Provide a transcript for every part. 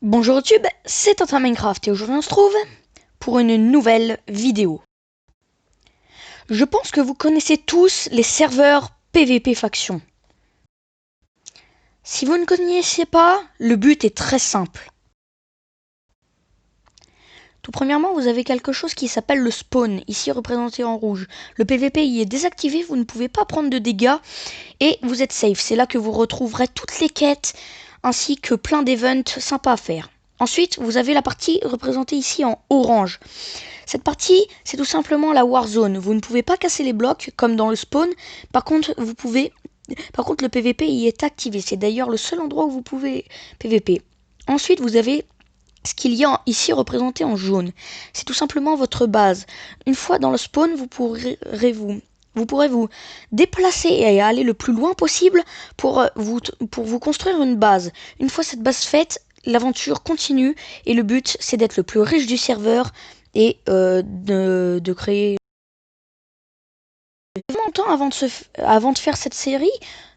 Bonjour YouTube, c'est Tintin Minecraft et aujourd'hui on se trouve pour une nouvelle vidéo. Je pense que vous connaissez tous les serveurs PVP Faction. Si vous ne connaissez pas, le but est très simple. Tout premièrement, vous avez quelque chose qui s'appelle le spawn, ici représenté en rouge. Le PVP y est désactivé, vous ne pouvez pas prendre de dégâts et vous êtes safe. C'est là que vous retrouverez toutes les quêtes ainsi que plein d'events sympas à faire. Ensuite, vous avez la partie représentée ici en orange. Cette partie, c'est tout simplement la Warzone. Vous ne pouvez pas casser les blocs comme dans le spawn. Par contre, le PVP y est activé. C'est d'ailleurs le seul endroit où vous pouvez PVP. Ensuite, vous avez ce qu'il y a ici représenté en jaune. C'est tout simplement votre base. Une fois dans le spawn, vous pourrez vous déplacer et aller le plus loin possible pour vous construire une base. Une fois cette base faite, l'aventure continue et le but c'est d'être le plus riche du serveur et de créer longtemps avant de faire cette série,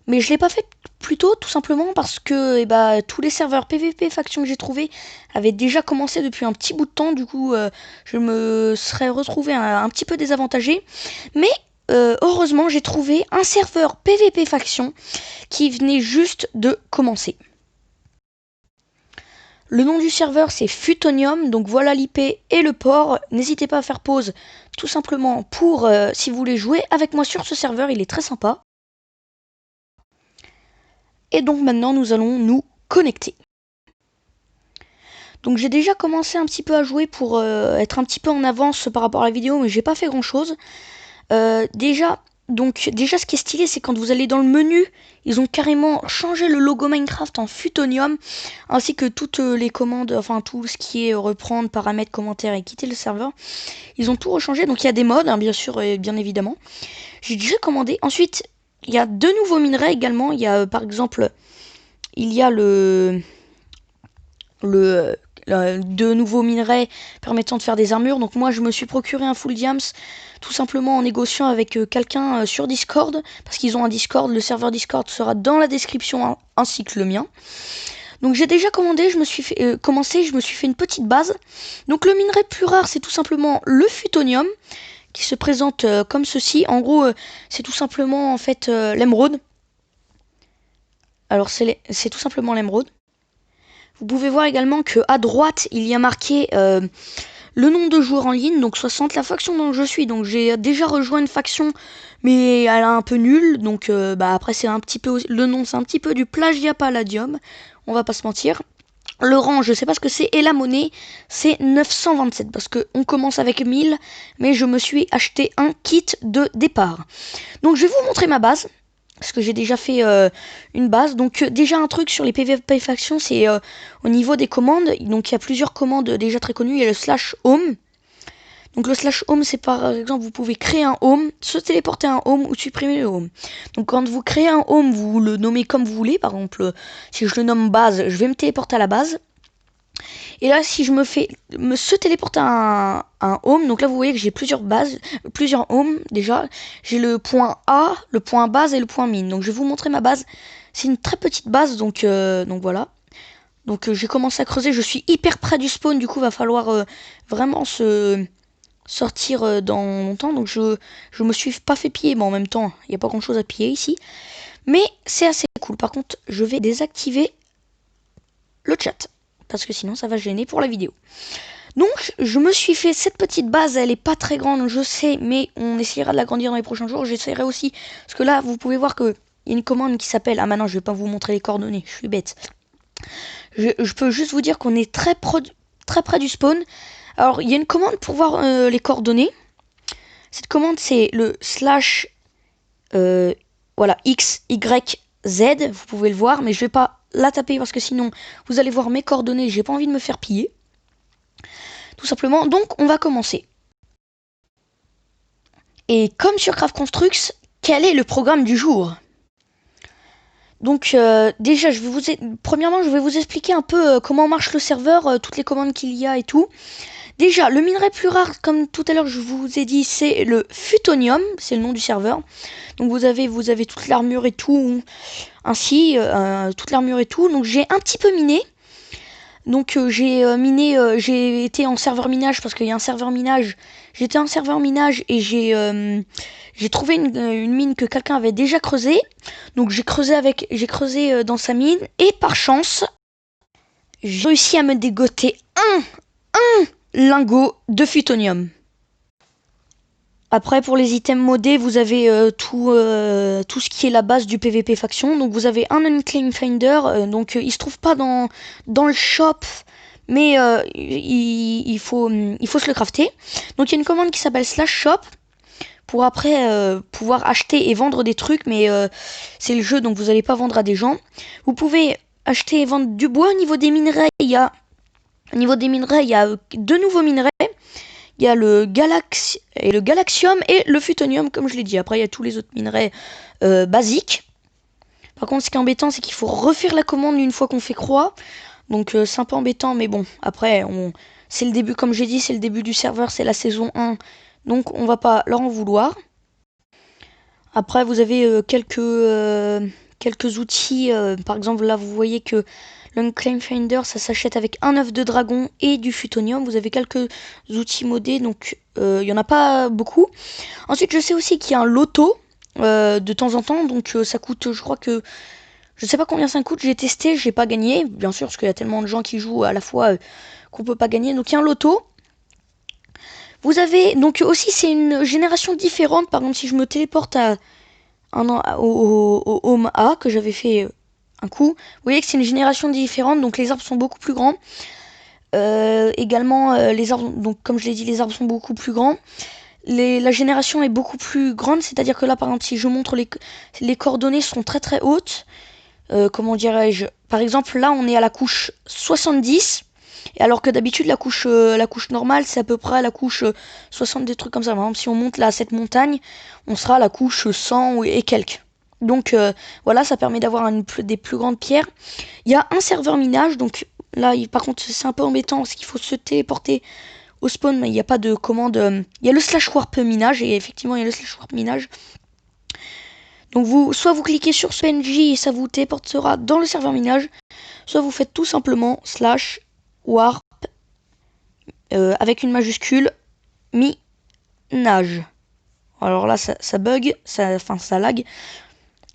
mais je l'ai pas fait plus tôt tout simplement parce que tous les serveurs PVP faction que j'ai trouvé avaient déjà commencé depuis un petit bout de temps. Du coup je me serais retrouvé un petit peu désavantagé, mais heureusement j'ai trouvé un serveur PVP faction qui venait juste de commencer. Le nom du serveur c'est Futonium, donc voilà l'IP et le port. N'hésitez pas à faire pause tout simplement pour si vous voulez jouer avec moi sur ce serveur, il est très sympa. Et donc maintenant nous allons nous connecter. Donc j'ai déjà commencé un petit peu à jouer pour être un petit peu en avance par rapport à la vidéo, mais j'ai pas fait grand chose. Déjà ce qui est stylé, c'est quand vous allez dans le menu, ils ont carrément changé le logo Minecraft en Futonium, ainsi que toutes les commandes, enfin tout ce qui est reprendre, paramètres, commentaires et quitter le serveur. Ils ont tout rechangé, donc il y a des modes, hein, bien sûr et bien évidemment. J'ai déjà commandé. Ensuite, il y a deux nouveaux minerais également. Il y a par exemple, il y a de nouveaux minerais permettant de faire des armures. Donc moi je me suis procuré un full diams tout simplement en négociant avec quelqu'un sur Discord, parce qu'ils ont un Discord, le serveur Discord sera dans la description ainsi que le mien. Donc j'ai déjà commandé, je me suis fait une petite base. Donc le minerai plus rare c'est tout simplement le Futonium qui se présente comme ceci. En gros c'est tout simplement en fait l'émeraude. Alors c'est tout simplement l'émeraude. Vous pouvez voir également que à droite, il y a marqué le nombre de joueurs en ligne, donc 60, la faction dont je suis. Donc j'ai déjà rejoint une faction, mais elle est un peu nulle. Donc après, c'est un petit peu le nom, c'est un petit peu du plagiat palladium. On va pas se mentir. Le rang, je sais pas ce que c'est, et la monnaie, c'est 927 parce que on commence avec 1000, mais je me suis acheté un kit de départ. Donc je vais vous montrer ma base. Parce que j'ai déjà fait une base. Donc déjà un truc sur les PvP factions, c'est au niveau des commandes. Donc il y a plusieurs commandes déjà très connues. Il y a le slash home. Donc le slash home, c'est par exemple, vous pouvez créer un home, se téléporter à un home ou supprimer le home. Donc quand vous créez un home, vous le nommez comme vous voulez. Par exemple, si je le nomme base, je vais me téléporter à la base. Et là, si je se téléporter à un home, donc là vous voyez que j'ai plusieurs bases, plusieurs homes déjà. J'ai le point A, le point base et le point mine. Donc je vais vous montrer ma base. C'est une très petite base, donc voilà. Donc j'ai commencé à creuser, je suis hyper près du spawn, du coup va falloir vraiment se sortir dans longtemps. Donc je me suis pas fait piller, mais en même temps, il n'y a pas grand chose à piller ici. Mais c'est assez cool. Par contre, je vais désactiver le chat, parce que sinon ça va gêner pour la vidéo. Donc je me suis fait cette petite base, elle est pas très grande je sais, mais on essaiera de l'agrandir dans les prochains jours. J'essaierai aussi, parce que là vous pouvez voir que il y a une commande qui s'appelle, ah maintenant je vais pas vous montrer les coordonnées, je suis bête. Je peux juste vous dire qu'on est très près du spawn. Alors il y a une commande pour voir les coordonnées. Cette commande c'est le slash voilà, X, Y, Z, vous pouvez le voir, mais je vais pas la taper parce que sinon vous allez voir mes coordonnées, j'ai pas envie de me faire piller. Tout simplement, donc on va commencer. Et comme sur Craft Constructs, quel est le programme du jour? Donc déjà, premièrement, je vais vous expliquer un peu comment marche le serveur, toutes les commandes qu'il y a et tout. Déjà, le minerai plus rare, comme tout à l'heure je vous ai dit, c'est le Futonium, c'est le nom du serveur. Donc vous avez toute l'armure et tout, ainsi, toute l'armure et tout. Donc j'ai un petit peu miné. Donc j'ai miné, j'ai été en serveur minage parce qu'il y a un serveur minage. J'étais en serveur minage et j'ai trouvé une mine que quelqu'un avait déjà creusée. Donc j'ai creusé dans sa mine et par chance, j'ai réussi à me dégoter un lingot de phutonium. Après, pour les items modés, vous avez tout ce qui est la base du PVP faction. Donc vous avez un Unclaimed Finder, il se trouve pas dans le shop, mais il faut se le crafter. Donc il y a une commande qui s'appelle /shop pour après pouvoir acheter et vendre des trucs, mais c'est le jeu, donc vous n'allez pas vendre à des gens. Vous pouvez acheter et vendre du bois. Au niveau des minerais, il y a deux nouveaux minerais. Il y a le galaxium et le phutonium, comme je l'ai dit. Après, il y a tous les autres minerais basiques. Par contre, ce qui est embêtant, c'est qu'il faut refaire la commande une fois qu'on fait croix. Donc, c'est un peu embêtant, mais bon. Après, c'est le début, comme j'ai dit, c'est le début du serveur, c'est la saison 1. Donc, on va pas leur en vouloir. Après, vous avez quelques outils. Par exemple, là, vous voyez que l'Unclaimed Finder, ça s'achète avec un œuf de dragon et du phutonium. Vous avez quelques outils modés, donc il n'y en a pas beaucoup. Ensuite, je sais aussi qu'il y a un loto de temps en temps, donc ça coûte, je crois que... Je sais pas combien ça coûte, j'ai testé, j'ai pas gagné, bien sûr, parce qu'il y a tellement de gens qui jouent à la fois qu'on peut pas gagner. Donc il y a un loto. Vous avez, donc aussi, c'est une génération différente. Par exemple, si je me téléporte à au home A que j'avais fait un coup. Vous voyez que c'est une génération différente, donc les arbres sont beaucoup plus grands. Également, les arbres, donc comme je l'ai dit, les arbres sont beaucoup plus grands. La génération est beaucoup plus grande, c'est-à-dire que là, par exemple, si je montre les coordonnées sont très très hautes. Comment dirais-je? Par exemple, là, on est à la couche 70. Et alors que d'habitude, la couche normale, c'est à peu près la couche 60, des trucs comme ça. Par exemple, si on monte là à cette montagne, on sera à la couche 100 et quelques. Donc voilà, ça permet d'avoir des plus grandes pierres. Il y a un serveur minage, donc là, par contre, c'est un peu embêtant parce qu'il faut se téléporter au spawn, mais il n'y a pas de commande. Il y a le /warp minage, et effectivement, il y a le /warp minage. Donc soit vous cliquez sur ce PNJ et ça vous téléportera dans le serveur minage, soit vous faites tout simplement /warp avec une majuscule minage. Alors là, ça bug, ça lag.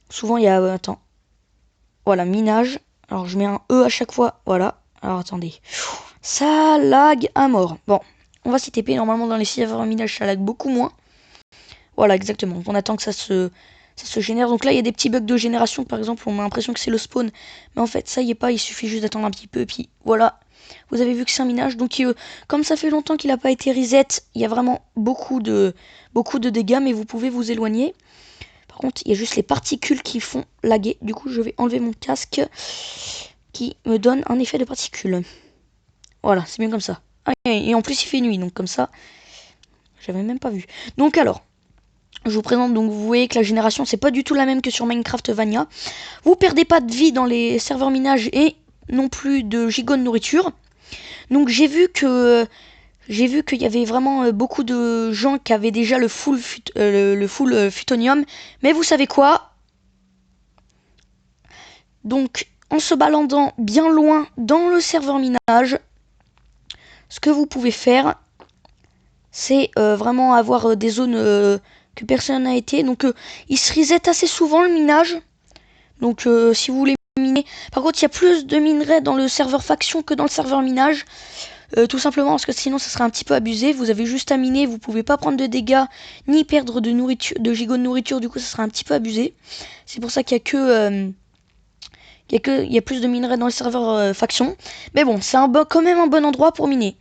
Souvent, il y a... attends. Voilà, minage. Alors, je mets un E à chaque fois. Voilà. Alors, attendez. Ça lag à mort. Bon, on va s'y TP. Normalement, dans les serveurs minage, ça lag beaucoup moins. Voilà, exactement. On attend que ça se génère. Donc là, il y a des petits bugs de génération. Par exemple, on a l'impression que c'est le spawn. Mais en fait, ça y est pas. Il suffit juste d'attendre un petit peu. Et puis, voilà. Vous avez vu que c'est un minage. Donc, comme ça fait longtemps qu'il n'a pas été reset, il y a vraiment beaucoup de dégâts. Mais vous pouvez vous éloigner. Par contre, il y a juste les particules qui font laguer. Du coup, je vais enlever mon casque qui me donne un effet de particules. Voilà, c'est bien comme ça. Ah, et en plus, il fait nuit. Donc, comme ça, j'avais même pas vu. Donc, alors... Je vous présente, donc vous voyez que la génération c'est pas du tout la même que sur Minecraft Vanilla. Vous perdez pas de vie dans les serveurs minage et non plus de gigot de nourriture. Donc j'ai vu qu'il y avait vraiment beaucoup de gens qui avaient déjà le full phutonium. Mais vous savez quoi? Donc en se baladant bien loin dans le serveur minage, ce que vous pouvez faire, c'est vraiment avoir des zones... que personne n'a été. Donc il se reset assez souvent le minage. Donc si vous voulez miner... Par contre il y a plus de minerais dans le serveur faction que dans le serveur minage. Tout simplement parce que sinon ça serait un petit peu abusé. Vous avez juste à miner, vous pouvez pas prendre de dégâts ni perdre de nourriture, de gigot de nourriture. Du coup ça serait un petit peu abusé. C'est pour ça qu'il y a que... il y a plus de minerais dans le serveur faction. Mais bon, c'est quand même un bon endroit pour miner.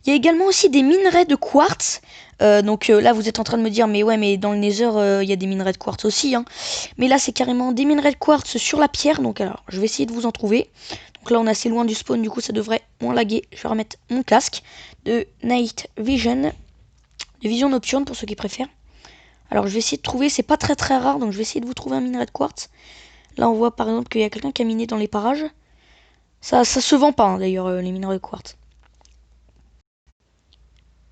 Il y a également aussi des minerais de quartz. Donc là, vous êtes en train de me dire, mais ouais, mais dans le Nether, il y a des minerais de quartz aussi. Hein. Mais là, c'est carrément des minerais de quartz sur la pierre. Donc alors, je vais essayer de vous en trouver. Donc là, on est assez loin du spawn, du coup, ça devrait moins laguer. Je vais remettre mon casque de Night Vision. De vision nocturne, pour ceux qui préfèrent. Alors, je vais essayer de trouver, c'est pas très très rare, donc je vais essayer de vous trouver un minerai de quartz. Là, on voit par exemple qu'il y a quelqu'un qui a miné dans les parages. Ça se vend pas, hein, d'ailleurs, les minerais de quartz.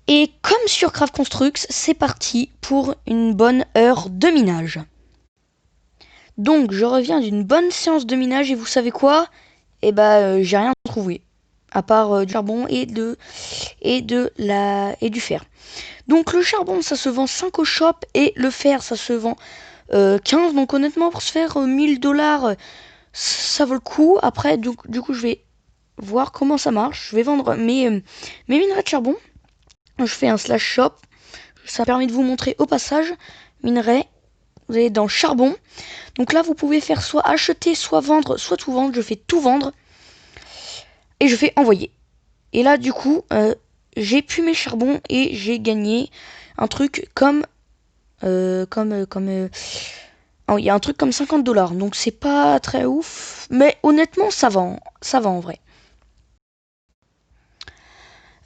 Et comme sur Craft Constructs, c'est parti pour une bonne heure de minage. Donc, je reviens d'une bonne séance de minage et vous savez quoi? Eh ben, j'ai rien trouvé. à part du charbon et du fer. Donc le charbon ça se vend 5 au shop et le fer ça se vend 15. Donc honnêtement pour se faire 1000 $, ça vaut le coup. Après du coup je vais voir comment ça marche. Je vais vendre mes minerais de charbon. Je fais un /shop. Ça permet de vous montrer au passage. Minerais. Vous allez dans charbon. Donc là vous pouvez faire soit acheter, soit vendre, soit tout vendre. Je fais tout vendre. Et je fais envoyer. Et là du coup j'ai pu mes charbons et j'ai gagné un truc comme il y a un truc comme 50 $. Donc c'est pas très ouf, mais honnêtement ça va en vrai.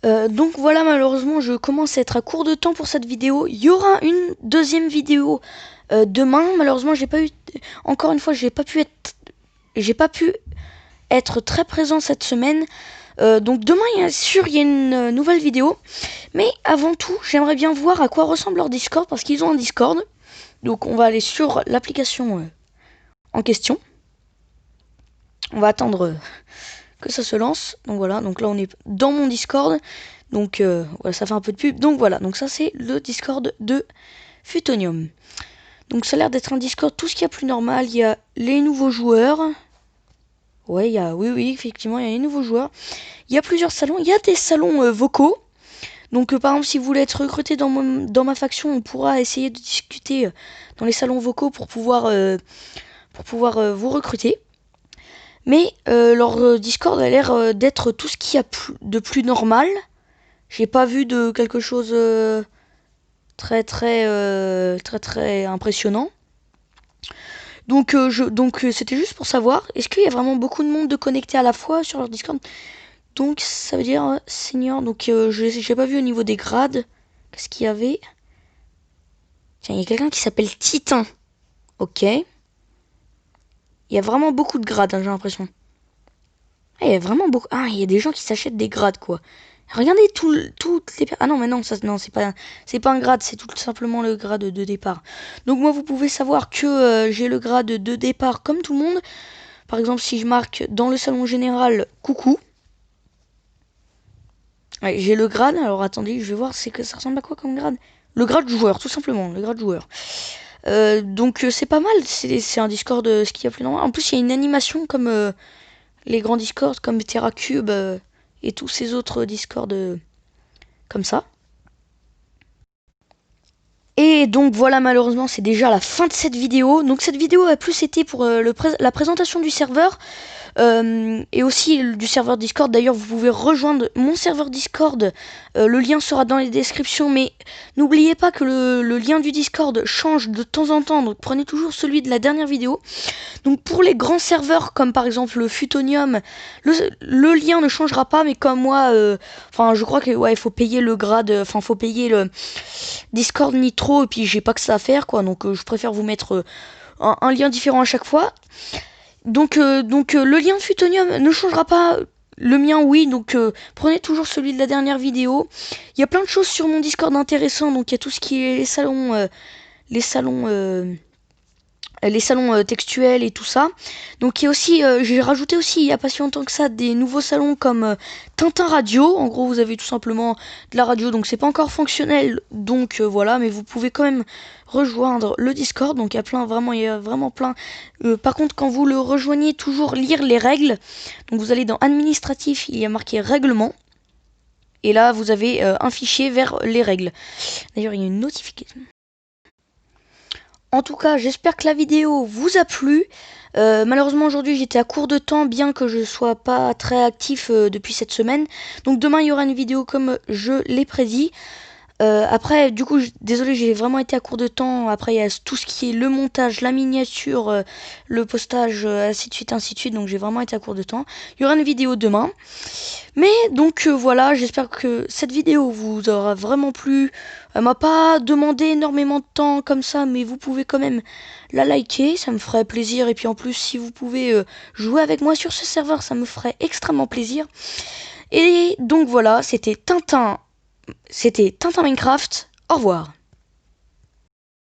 Donc voilà, malheureusement je commence à être à court de temps pour cette vidéo. Il y aura une deuxième vidéo demain. Malheureusement encore une fois j'ai pas pu être très présent cette semaine. Donc demain il y a une nouvelle vidéo. Mais avant tout j'aimerais bien voir à quoi ressemble leur Discord, parce qu'ils ont un Discord. Donc on va aller sur l'application en question. On va attendre que ça se lance. Donc voilà, donc là on est dans mon Discord. Donc voilà, ça fait un peu de pub. Donc voilà, donc ça c'est le Discord de Futonium. Donc ça a l'air d'être un Discord tout ce qu'il y a plus normal. Il y a les nouveaux joueurs. Ouais, oui, effectivement, il y a les nouveaux joueurs. Il y a plusieurs salons. Il y a des salons vocaux. Donc par exemple, si vous voulez être recruté dans ma faction, on pourra essayer de discuter dans les salons vocaux pour pouvoir vous recruter. Mais leur Discord a l'air d'être tout ce qu'il y a de plus normal. J'ai pas vu de quelque chose très impressionnant. Donc c'était juste pour savoir, est-ce qu'il y a vraiment beaucoup de monde de connecté à la fois sur leur Discord? Donc ça veut dire senior. Donc j'ai pas vu au niveau des grades. Qu'est-ce qu'il y avait? Tiens, il y a quelqu'un qui s'appelle Titan. Ok. Il y a vraiment beaucoup de grades, hein, j'ai l'impression. Ah, il y a vraiment beaucoup. Ah, il y a des gens qui s'achètent des grades, quoi. Regardez toutes les... Ah non, mais non, c'est pas un grade, c'est tout simplement le grade de départ. Donc moi, vous pouvez savoir que j'ai le grade de départ comme tout le monde. Par exemple, si je marque dans le salon général, coucou. Ouais, j'ai le grade. Alors attendez, je vais voir, c'est que ça ressemble à quoi comme grade? Le grade joueur, tout simplement, le grade joueur. Donc c'est pas mal, c'est un Discord ce qu'il y a plus normal. En plus, il y a une animation comme les grands Discords, comme TerraCube et tous ces autres Discords comme ça. Et donc voilà, malheureusement c'est déjà la fin de cette vidéo. Donc cette vidéo a plus été pour la présentation du serveur et aussi du serveur Discord. D'ailleurs vous pouvez rejoindre mon serveur Discord, le lien sera dans les descriptions. Mais n'oubliez pas que le lien du Discord change de temps en temps, donc prenez toujours celui de la dernière vidéo. Donc pour les grands serveurs comme par exemple le Futonium, le lien ne changera pas, mais comme moi, enfin je crois que ouais, il faut payer le grade, enfin faut payer le Discord Nitro, et puis j'ai pas que ça à faire quoi, donc je préfère vous mettre un lien différent à chaque fois. Donc le lien Futonium ne changera pas. Le mien oui, donc prenez toujours celui de la dernière vidéo. Il y a plein de choses sur mon Discord intéressants, donc il y a tout ce qui est les salons textuels et tout ça. Donc il y a aussi, j'ai rajouté aussi il y a pas si longtemps que ça des nouveaux salons comme Tintin Radio. En gros vous avez tout simplement de la radio, donc c'est pas encore fonctionnel, donc voilà, mais vous pouvez quand même rejoindre le Discord. Donc il y a vraiment plein. Par contre quand vous le rejoignez, toujours lire les règles. Donc vous allez dans administratif, il y a marqué règlement. Et là vous avez un fichier vers les règles. D'ailleurs il y a une notification. En tout cas, j'espère que la vidéo vous a plu. Malheureusement, aujourd'hui, j'étais à court de temps, bien que je sois pas très actif depuis cette semaine. Donc demain, il y aura une vidéo comme je l'ai prédit. Après, du coup, désolé, j'ai vraiment été à court de temps. Après, il y a tout ce qui est le montage, la miniature, le postage, ainsi de suite, ainsi de suite. Donc j'ai vraiment été à court de temps. Il y aura une vidéo demain. Mais donc voilà, j'espère que cette vidéo vous aura vraiment plu. Elle m'a pas demandé énormément de temps comme ça, mais vous pouvez quand même la liker, ça me ferait plaisir. Et puis en plus, si vous pouvez jouer avec moi sur ce serveur, ça me ferait extrêmement plaisir. Et donc voilà, c'était Tintin Minecraft. Au revoir.